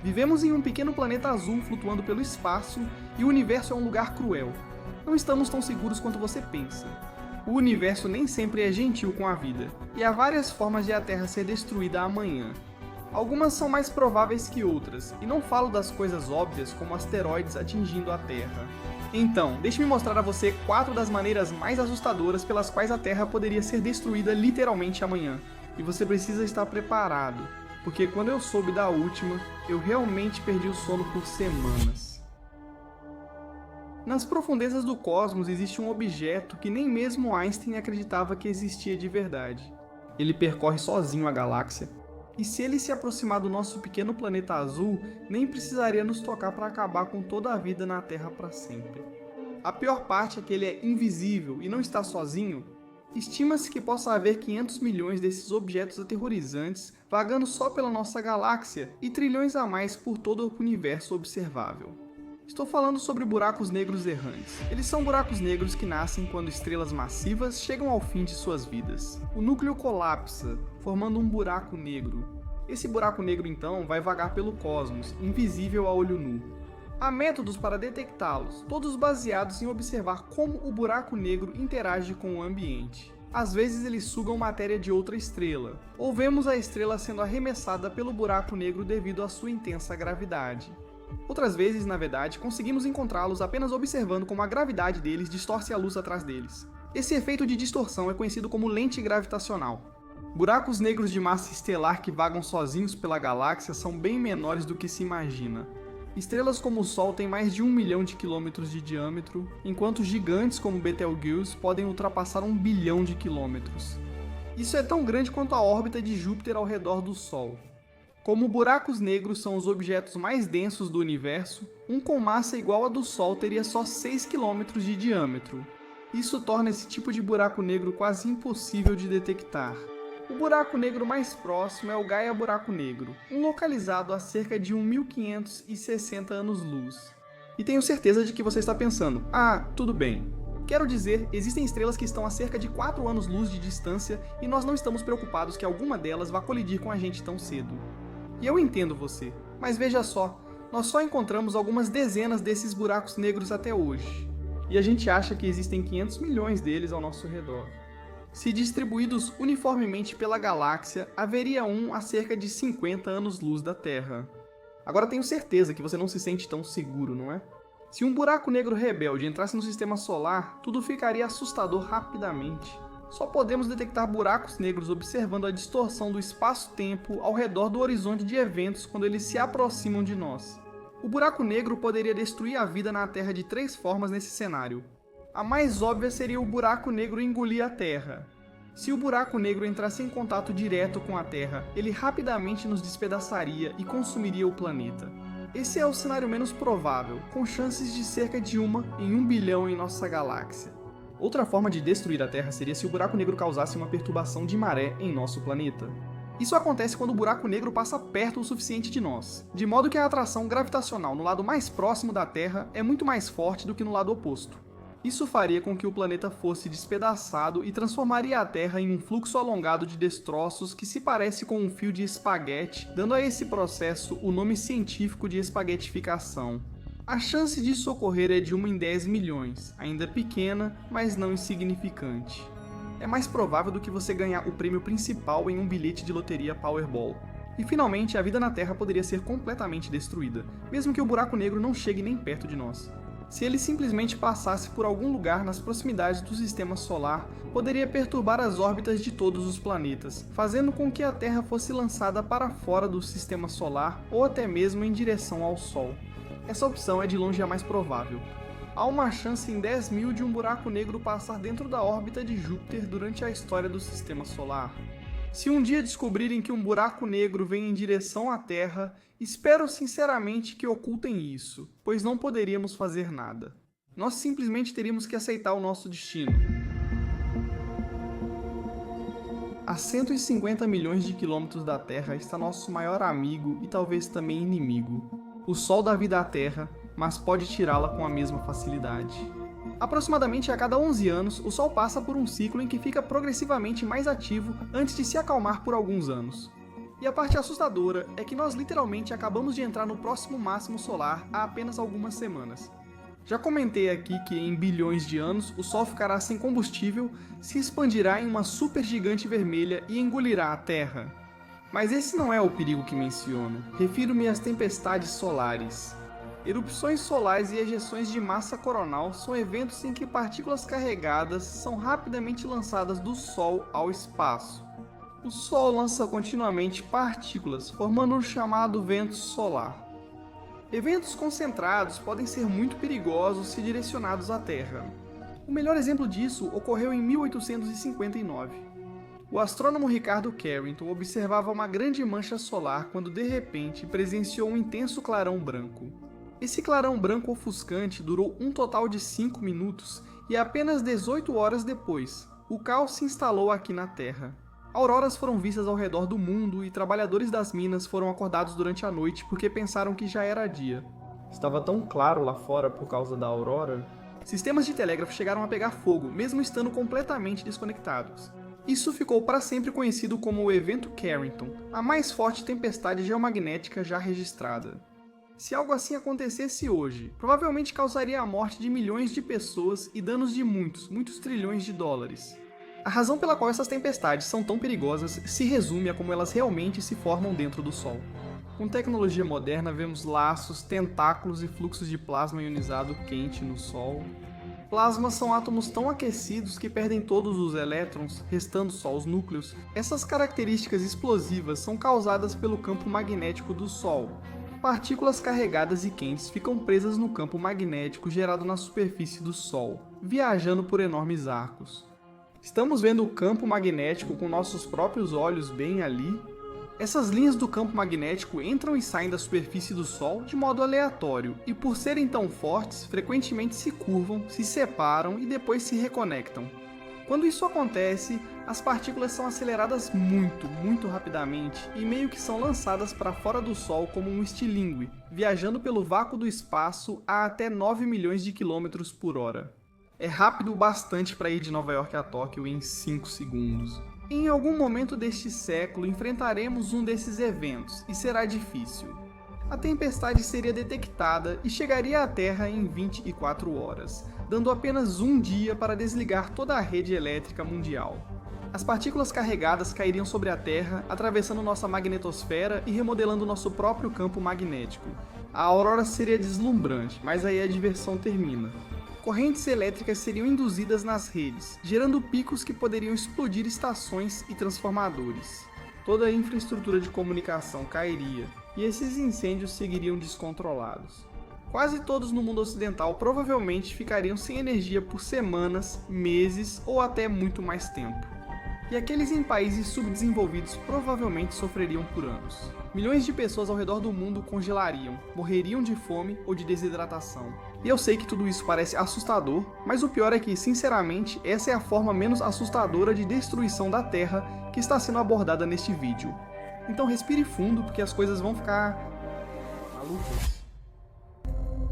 Vivemos em um pequeno planeta azul flutuando pelo espaço e o universo é um lugar cruel. Não estamos tão seguros quanto você pensa. O universo nem sempre é gentil com a vida, e há várias formas de a Terra ser destruída amanhã. Algumas são mais prováveis que outras, e não falo das coisas óbvias como asteroides atingindo a Terra. Então, deixe-me mostrar a você 4 das maneiras mais assustadoras pelas quais a Terra poderia ser destruída literalmente amanhã. E você precisa estar preparado, porque quando eu soube da última, eu realmente perdi o sono por semanas. Nas profundezas do cosmos existe um objeto que nem mesmo Einstein acreditava que existia de verdade. Ele percorre sozinho a galáxia, e se ele se aproximar do nosso pequeno planeta azul, nem precisaria nos tocar para acabar com toda a vida na Terra para sempre. A pior parte é que ele é invisível e não está sozinho. Estima-se que possa haver 500 milhões desses objetos aterrorizantes vagando só pela nossa galáxia e trilhões a mais por todo o universo observável. Estou falando sobre buracos negros errantes. Eles são buracos negros que nascem quando estrelas massivas chegam ao fim de suas vidas. O núcleo colapsa, formando um buraco negro. Esse buraco negro então vai vagar pelo cosmos, invisível a olho nu. Há métodos para detectá-los, todos baseados em observar como o buraco negro interage com o ambiente. Às vezes eles sugam matéria de outra estrela, ou vemos a estrela sendo arremessada pelo buraco negro devido à sua intensa gravidade. Outras vezes, na verdade, conseguimos encontrá-los apenas observando como a gravidade deles distorce a luz atrás deles. Esse efeito de distorção é conhecido como lente gravitacional. Buracos negros de massa estelar que vagam sozinhos pela galáxia são bem menores do que se imagina. Estrelas como o Sol têm mais de 1 milhão de quilômetros de diâmetro, enquanto gigantes como Betelgeuse podem ultrapassar 1 bilhão de quilômetros. Isso é tão grande quanto a órbita de Júpiter ao redor do Sol. Como buracos negros são os objetos mais densos do universo, um com massa igual a do Sol teria só 6 km de diâmetro. Isso torna esse tipo de buraco negro quase impossível de detectar. O buraco negro mais próximo é o Gaia Buraco Negro, localizado a cerca de 1560 anos-luz. E tenho certeza de que você está pensando, tudo bem. Quero dizer, existem estrelas que estão a cerca de 4 anos-luz de distância e nós não estamos preocupados que alguma delas vá colidir com a gente tão cedo. E eu entendo você, mas veja só, nós só encontramos algumas dezenas desses buracos negros até hoje. E a gente acha que existem 500 milhões deles ao nosso redor. Se distribuídos uniformemente pela galáxia, haveria um a cerca de 50 anos-luz da Terra. Agora tenho certeza que você não se sente tão seguro, não é? Se um buraco negro rebelde entrasse no sistema solar, tudo ficaria assustador rapidamente. Só podemos detectar buracos negros observando a distorção do espaço-tempo ao redor do horizonte de eventos quando eles se aproximam de nós. O buraco negro poderia destruir a vida na Terra de 3 formas nesse cenário. A mais óbvia seria o buraco negro engolir a Terra. Se o buraco negro entrasse em contato direto com a Terra, ele rapidamente nos despedaçaria e consumiria o planeta. Esse é o cenário menos provável, com chances de cerca de 1 em 1 bilhão em nossa galáxia. Outra forma de destruir a Terra seria se o buraco negro causasse uma perturbação de maré em nosso planeta. Isso acontece quando o buraco negro passa perto o suficiente de nós, de modo que a atração gravitacional no lado mais próximo da Terra é muito mais forte do que no lado oposto. Isso faria com que o planeta fosse despedaçado e transformaria a Terra em um fluxo alongado de destroços que se parece com um fio de espaguete, dando a esse processo o nome científico de espaguetificação. A chance disso ocorrer é de 1 em 10 milhões, ainda pequena, mas não insignificante. É mais provável do que você ganhar o prêmio principal em um bilhete de loteria Powerball. E finalmente, a vida na Terra poderia ser completamente destruída, mesmo que o buraco negro não chegue nem perto de nós. Se ele simplesmente passasse por algum lugar nas proximidades do sistema solar, poderia perturbar as órbitas de todos os planetas, fazendo com que a Terra fosse lançada para fora do sistema solar ou até mesmo em direção ao Sol. Essa opção é de longe a mais provável. Há uma chance em 10 mil de um buraco negro passar dentro da órbita de Júpiter durante a história do sistema solar. Se um dia descobrirem que um buraco negro vem em direção à Terra, espero sinceramente que ocultem isso, pois não poderíamos fazer nada. Nós simplesmente teríamos que aceitar o nosso destino. A 150 milhões de quilômetros da Terra está nosso maior amigo e talvez também inimigo. O Sol dá vida à Terra, mas pode tirá-la com a mesma facilidade. Aproximadamente a cada 11 anos, o Sol passa por um ciclo em que fica progressivamente mais ativo antes de se acalmar por alguns anos. E a parte assustadora é que nós literalmente acabamos de entrar no próximo máximo solar há apenas algumas semanas. Já comentei aqui que em bilhões de anos o Sol ficará sem combustível, se expandirá em uma supergigante vermelha e engolirá a Terra. Mas esse não é o perigo que menciono, refiro-me às tempestades solares. Erupções solares e ejeções de massa coronal são eventos em que partículas carregadas são rapidamente lançadas do Sol ao espaço. O Sol lança continuamente partículas, formando o chamado vento solar. Eventos concentrados podem ser muito perigosos se direcionados à Terra. O melhor exemplo disso ocorreu em 1859. O astrônomo Ricardo Carrington observava uma grande mancha solar quando de repente presenciou um intenso clarão branco. Esse clarão branco ofuscante durou um total de 5 minutos e apenas 18 horas depois, o caos se instalou aqui na Terra. Auroras foram vistas ao redor do mundo e trabalhadores das minas foram acordados durante a noite porque pensaram que já era dia. Estava tão claro lá fora por causa da aurora. Sistemas de telégrafo chegaram a pegar fogo, mesmo estando completamente desconectados. Isso ficou para sempre conhecido como o Evento Carrington, a mais forte tempestade geomagnética já registrada. Se algo assim acontecesse hoje, provavelmente causaria a morte de milhões de pessoas e danos de muitos trilhões de dólares. A razão pela qual essas tempestades são tão perigosas se resume a como elas realmente se formam dentro do Sol. Com tecnologia moderna, vemos laços, tentáculos e fluxos de plasma ionizado quente no Sol. Plasmas são átomos tão aquecidos que perdem todos os elétrons, restando só os núcleos. Essas características explosivas são causadas pelo campo magnético do Sol. Partículas carregadas e quentes ficam presas no campo magnético gerado na superfície do Sol, viajando por enormes arcos. Estamos vendo o campo magnético com nossos próprios olhos bem ali. Essas linhas do campo magnético entram e saem da superfície do Sol de modo aleatório, e por serem tão fortes, frequentemente se curvam, se separam e depois se reconectam. Quando isso acontece, as partículas são aceleradas muito rapidamente e meio que são lançadas para fora do Sol como um estilingue, viajando pelo vácuo do espaço a até 9 milhões de quilômetros por hora. É rápido o bastante para ir de Nova York a Tóquio em 5 segundos. Em algum momento deste século enfrentaremos um desses eventos, e será difícil. A tempestade seria detectada e chegaria à Terra em 24 horas, dando apenas um dia para desligar toda a rede elétrica mundial. As partículas carregadas cairiam sobre a Terra, atravessando nossa magnetosfera e remodelando nosso próprio campo magnético. A aurora seria deslumbrante, mas aí a diversão termina. Correntes elétricas seriam induzidas nas redes, gerando picos que poderiam explodir estações e transformadores. Toda a infraestrutura de comunicação cairia, e esses incêndios seguiriam descontrolados. Quase todos no mundo ocidental provavelmente ficariam sem energia por semanas, meses ou até muito mais tempo. E aqueles em países subdesenvolvidos provavelmente sofreriam por anos. Milhões de pessoas ao redor do mundo congelariam, morreriam de fome ou de desidratação. E eu sei que tudo isso parece assustador, mas o pior é que, sinceramente, essa é a forma menos assustadora de destruição da Terra que está sendo abordada neste vídeo. Então respire fundo, porque as coisas vão ficar malucas.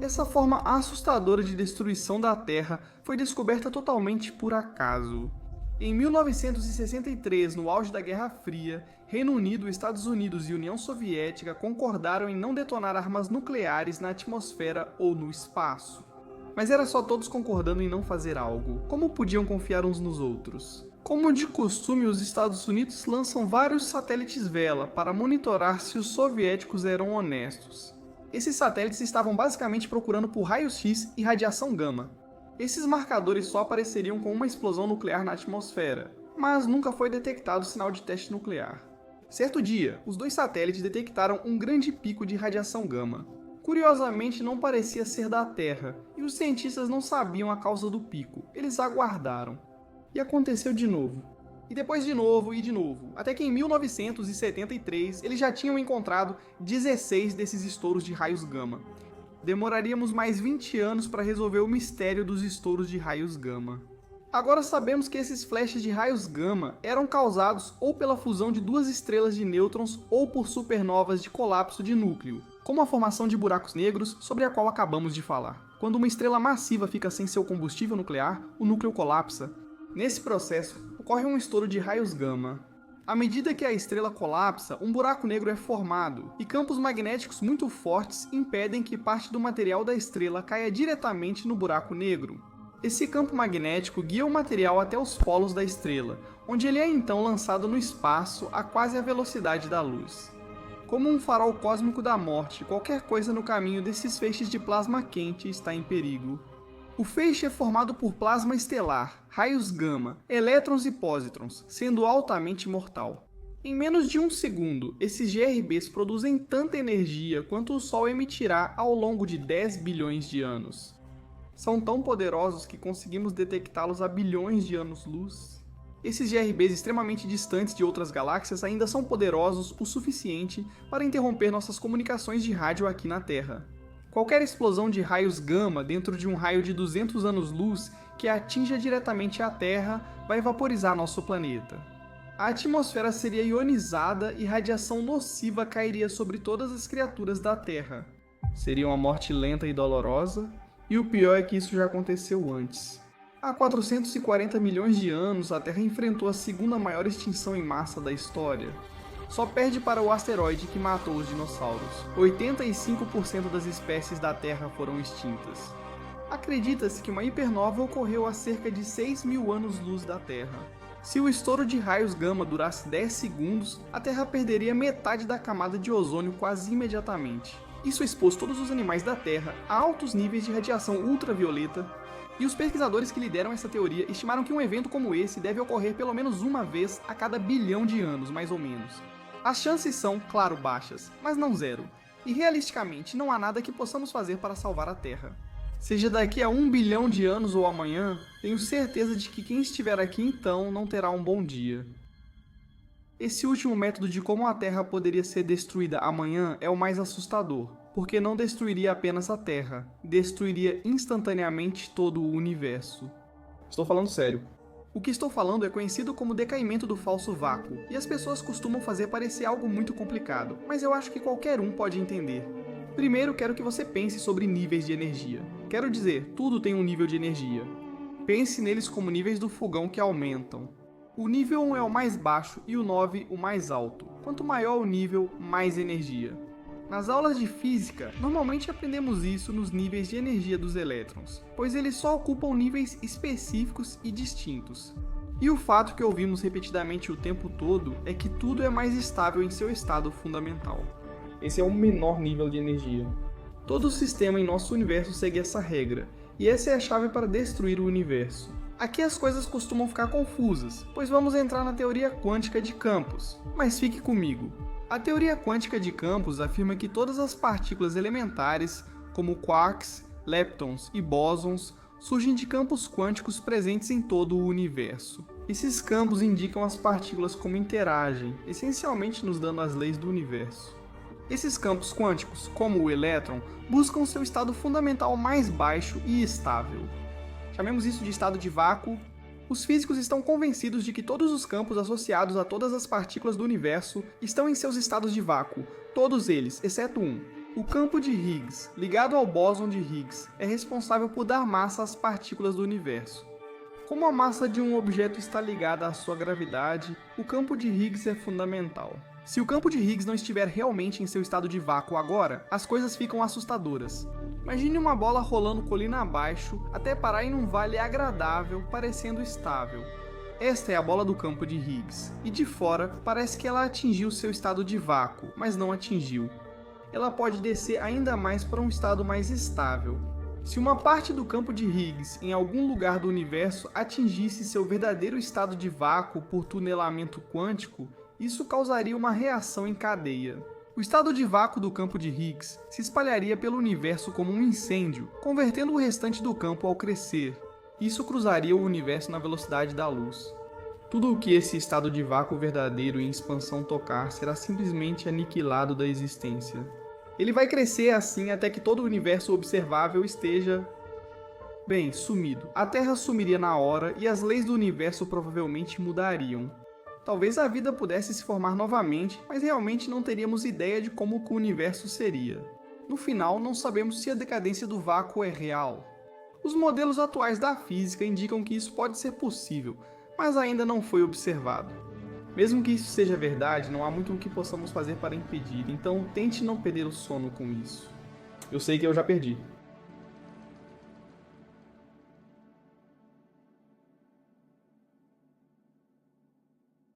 Essa forma assustadora de destruição da Terra foi descoberta totalmente por acaso. Em 1963, no auge da Guerra Fria, Reino Unido, Estados Unidos e União Soviética concordaram em não detonar armas nucleares na atmosfera ou no espaço. Mas era só todos concordando em não fazer algo. Como podiam confiar uns nos outros? Como de costume, os Estados Unidos lançam vários satélites Vela para monitorar se os soviéticos eram honestos. Esses satélites estavam basicamente procurando por raios-x e radiação gama. Esses marcadores só apareceriam com uma explosão nuclear na atmosfera, mas nunca foi detectado sinal de teste nuclear. Certo dia, os dois satélites detectaram um grande pico de radiação gama. Curiosamente, não parecia ser da Terra, e os cientistas não sabiam a causa do pico. Eles aguardaram. E aconteceu de novo. E depois de novo e de novo, até que em 1973 eles já tinham encontrado 16 desses estouros de raios gama. Demoraríamos mais 20 anos para resolver o mistério dos estouros de raios gama. Agora sabemos que esses flashes de raios gama eram causados ou pela fusão de duas estrelas de nêutrons ou por supernovas de colapso de núcleo, como a formação de buracos negros sobre a qual acabamos de falar. Quando uma estrela massiva fica sem seu combustível nuclear, o núcleo colapsa. Nesse processo, ocorre um estouro de raios gama. À medida que a estrela colapsa, um buraco negro é formado, e campos magnéticos muito fortes impedem que parte do material da estrela caia diretamente no buraco negro. Esse campo magnético guia o material até os polos da estrela, onde ele é então lançado no espaço a quase a velocidade da luz. Como um farol cósmico da morte, qualquer coisa no caminho desses feixes de plasma quente está em perigo. O feixe é formado por plasma estelar, raios gama, elétrons e pósitrons, sendo altamente mortal. Em menos de um segundo, esses GRBs produzem tanta energia quanto o Sol emitirá ao longo de 10 bilhões de anos. São tão poderosos que conseguimos detectá-los a bilhões de anos-luz. Esses GRBs extremamente distantes de outras galáxias ainda são poderosos o suficiente para interromper nossas comunicações de rádio aqui na Terra. Qualquer explosão de raios gama dentro de um raio de 200 anos-luz que atinja diretamente a Terra vai vaporizar nosso planeta. A atmosfera seria ionizada e radiação nociva cairia sobre todas as criaturas da Terra. Seria uma morte lenta e dolorosa, e o pior é que isso já aconteceu antes. Há 440 milhões de anos, a Terra enfrentou a segunda maior extinção em massa da história. Só perde para o asteroide que matou os dinossauros. 85% das espécies da Terra foram extintas. Acredita-se que uma hipernova ocorreu há cerca de 6 mil anos-luz da Terra. Se o estouro de raios gama durasse 10 segundos, a Terra perderia metade da camada de ozônio quase imediatamente. Isso expôs todos os animais da Terra a altos níveis de radiação ultravioleta, e os pesquisadores que lideram essa teoria estimaram que um evento como esse deve ocorrer pelo menos uma vez a cada bilhão de anos, mais ou menos. As chances são, claro, baixas, mas não zero, e realisticamente não há nada que possamos fazer para salvar a Terra. Seja daqui a 1 bilhão de anos ou amanhã, tenho certeza de que quem estiver aqui então não terá um bom dia. Esse último método de como a Terra poderia ser destruída amanhã é o mais assustador, porque não destruiria apenas a Terra, destruiria instantaneamente todo o universo. Estou falando sério. O que estou falando é conhecido como decaimento do falso vácuo, e as pessoas costumam fazer parecer algo muito complicado, mas eu acho que qualquer um pode entender. Primeiro, quero que você pense sobre níveis de energia. Quero dizer, tudo tem um nível de energia. Pense neles como níveis do fogão que aumentam. O nível 1 é o mais baixo e o 9 o mais alto. Quanto maior o nível, mais energia. Nas aulas de física, normalmente aprendemos isso nos níveis de energia dos elétrons, pois eles só ocupam níveis específicos e distintos. E o fato que ouvimos repetidamente o tempo todo é que tudo é mais estável em seu estado fundamental. Esse é o menor nível de energia. Todo o sistema em nosso universo segue essa regra, e essa é a chave para destruir o universo. Aqui as coisas costumam ficar confusas, pois vamos entrar na teoria quântica de campos, mas fique comigo. A teoria quântica de campos afirma que todas as partículas elementares, como quarks, leptons e bósons, surgem de campos quânticos presentes em todo o universo. Esses campos indicam as partículas como interagem, essencialmente nos dando as leis do universo. Esses campos quânticos, como o elétron, buscam seu estado fundamental mais baixo e estável. Chamemos isso de estado de vácuo. Os físicos estão convencidos de que todos os campos associados a todas as partículas do universo estão em seus estados de vácuo, todos eles, exceto um. O campo de Higgs, ligado ao bóson de Higgs, é responsável por dar massa às partículas do universo. Como a massa de um objeto está ligada à sua gravidade, o campo de Higgs é fundamental. Se o campo de Higgs não estiver realmente em seu estado de vácuo agora, as coisas ficam assustadoras. Imagine uma bola rolando colina abaixo até parar em um vale agradável, parecendo estável. Esta é a bola do campo de Higgs, e de fora parece que ela atingiu seu estado de vácuo, mas não atingiu. Ela pode descer ainda mais para um estado mais estável. Se uma parte do campo de Higgs em algum lugar do universo atingisse seu verdadeiro estado de vácuo por tunelamento quântico, isso causaria uma reação em cadeia. O estado de vácuo do campo de Higgs se espalharia pelo universo como um incêndio, convertendo o restante do campo ao crescer. Isso cruzaria o universo na velocidade da luz. Tudo o que esse estado de vácuo verdadeiro em expansão tocar será simplesmente aniquilado da existência. Ele vai crescer assim até que todo o universo observável esteja, bem, sumido. A Terra sumiria na hora e as leis do universo provavelmente mudariam. Talvez a vida pudesse se formar novamente, mas realmente não teríamos ideia de como o universo seria. No final, não sabemos se a decadência do vácuo é real. Os modelos atuais da física indicam que isso pode ser possível, mas ainda não foi observado. Mesmo que isso seja verdade, não há muito o que possamos fazer para impedir, então tente não perder o sono com isso. Eu sei que eu já perdi.